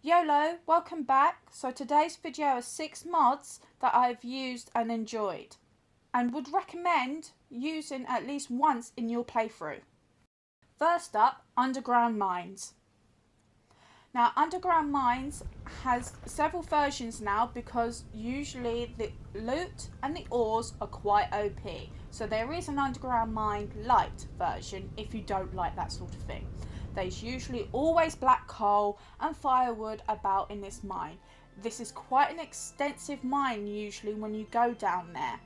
YOLO, welcome back. So today's video are 6 mods that I've used and enjoyed and would recommend using at least once in your playthrough. First up, underground mines. Now underground mines has several versions now because usually the loot and the ores are quite OP. So there is an underground mine light version if you don't like that sort of thing. There's usually always black coal and firewood about in this mine. This is quite an extensive mine usually when you go down there.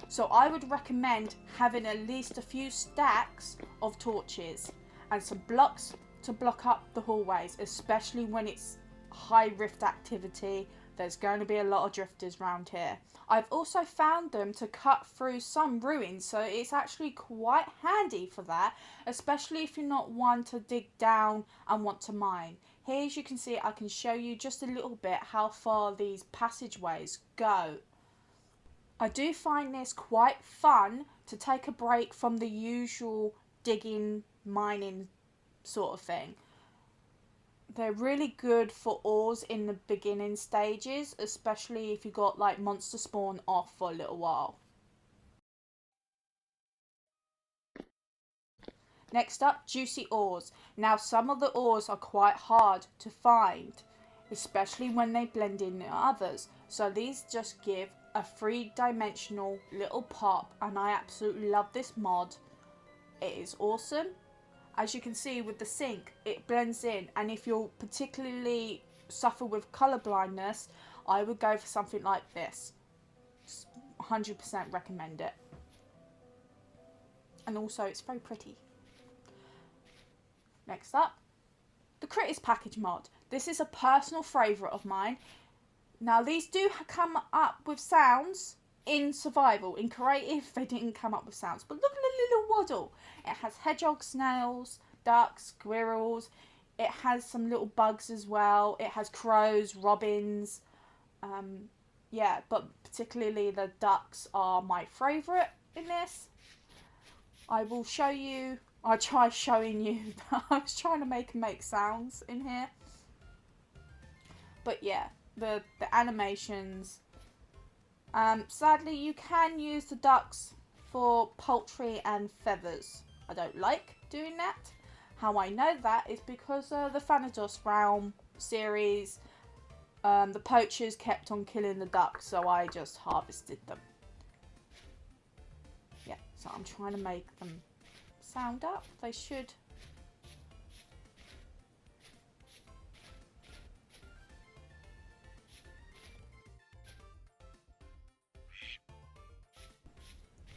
So I would recommend having at least a few stacks of torches and some blocks to block up the hallways, especially when it's high rift activity. There's going to be a lot of drifters around here. I've also found them to cut through some ruins, so it's actually quite handy for that, especially if you're not one to dig down and want to mine. Here, as you can see, I can show you just a little bit how far these passageways go. I do find this quite fun to take a break from the usual digging, mining sort of thing. They're really good for ores in the beginning stages, especially if you got like monster spawn off for a little while. Next up, juicy ores. Now some of the ores are quite hard to find, especially when they blend in others. So these just give a 3-dimensional little pop, and I absolutely love this mod. It is awesome. As you can see with the sink, it blends in, and if you're particularly suffer with colour blindness, I would go for something like this. 100% recommend it. And also it's very pretty. Next up, the Critters Package mod. This is a personal favourite of mine. Now these do come up with sounds in survival. In creative they didn't come up with sounds, but look at the little waddle. It has hedgehog, snails, ducks, squirrels. It has some little bugs as well. It has crows, robins. Yeah, but particularly the ducks are my favourite in this. I will show you. I try showing you. I was trying to make sounds in here. But yeah, the animations. Sadly, you can use the ducks for poultry and feathers. I don't like doing that. How I know that is because the Thanatos Realm series, the poachers kept on killing the ducks, so I just harvested them. Yeah, so I'm trying to make them sound up. They should.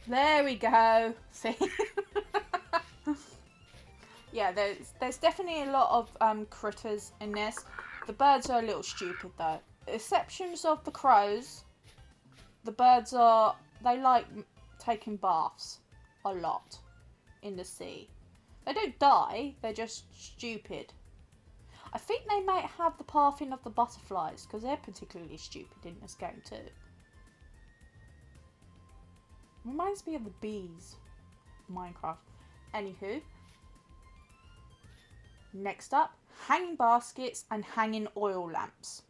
There we go. See? Yeah, there's definitely a lot of critters in this. The birds are a little stupid though. Exceptions of the crows. The birds they like taking baths a lot in the sea. They don't die, they're just stupid. I think they might have the pathing of the butterflies because they're particularly stupid in this game too. Reminds me of the bees. Minecraft. Anywho. Next up, hanging baskets and hanging oil lamps.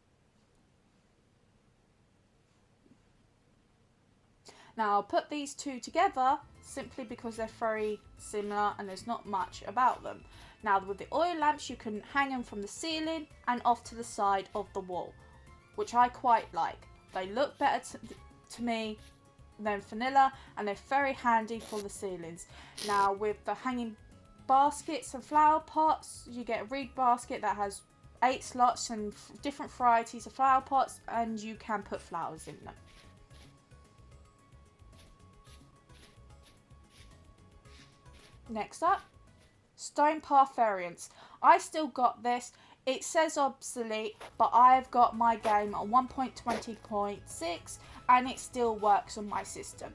Now I'll put these two together simply because they're very similar and there's not much about them. Now with the oil lamps you can hang them from the ceiling and off to the side of the wall, which I quite like. They look better to me than vanilla and they're very handy for the ceilings. Now with the hanging baskets and flower pots, you get a reed basket that has 8 slots and different varieties of flower pots, and you can put flowers in them. Next up, stone path variants. I still got this. It says obsolete, but I've got my game on 1.20.6 and it still works on my system.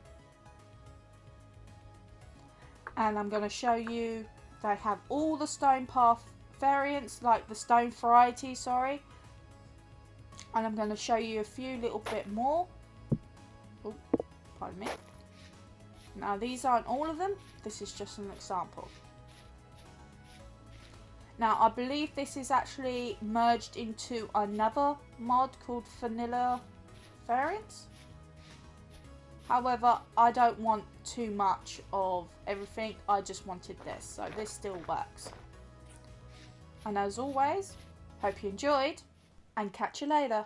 And I'm going to show you, they have all the stone path variants, like the stone variety, sorry. And I'm going to show you a few little bit more. Oh, pardon me. Now these aren't all of them, this is just an example. Now I believe this is actually merged into another mod called Vanilla Variants. However, I don't want too much of everything, I just wanted this, so this still works. And as always, hope you enjoyed, and catch you later.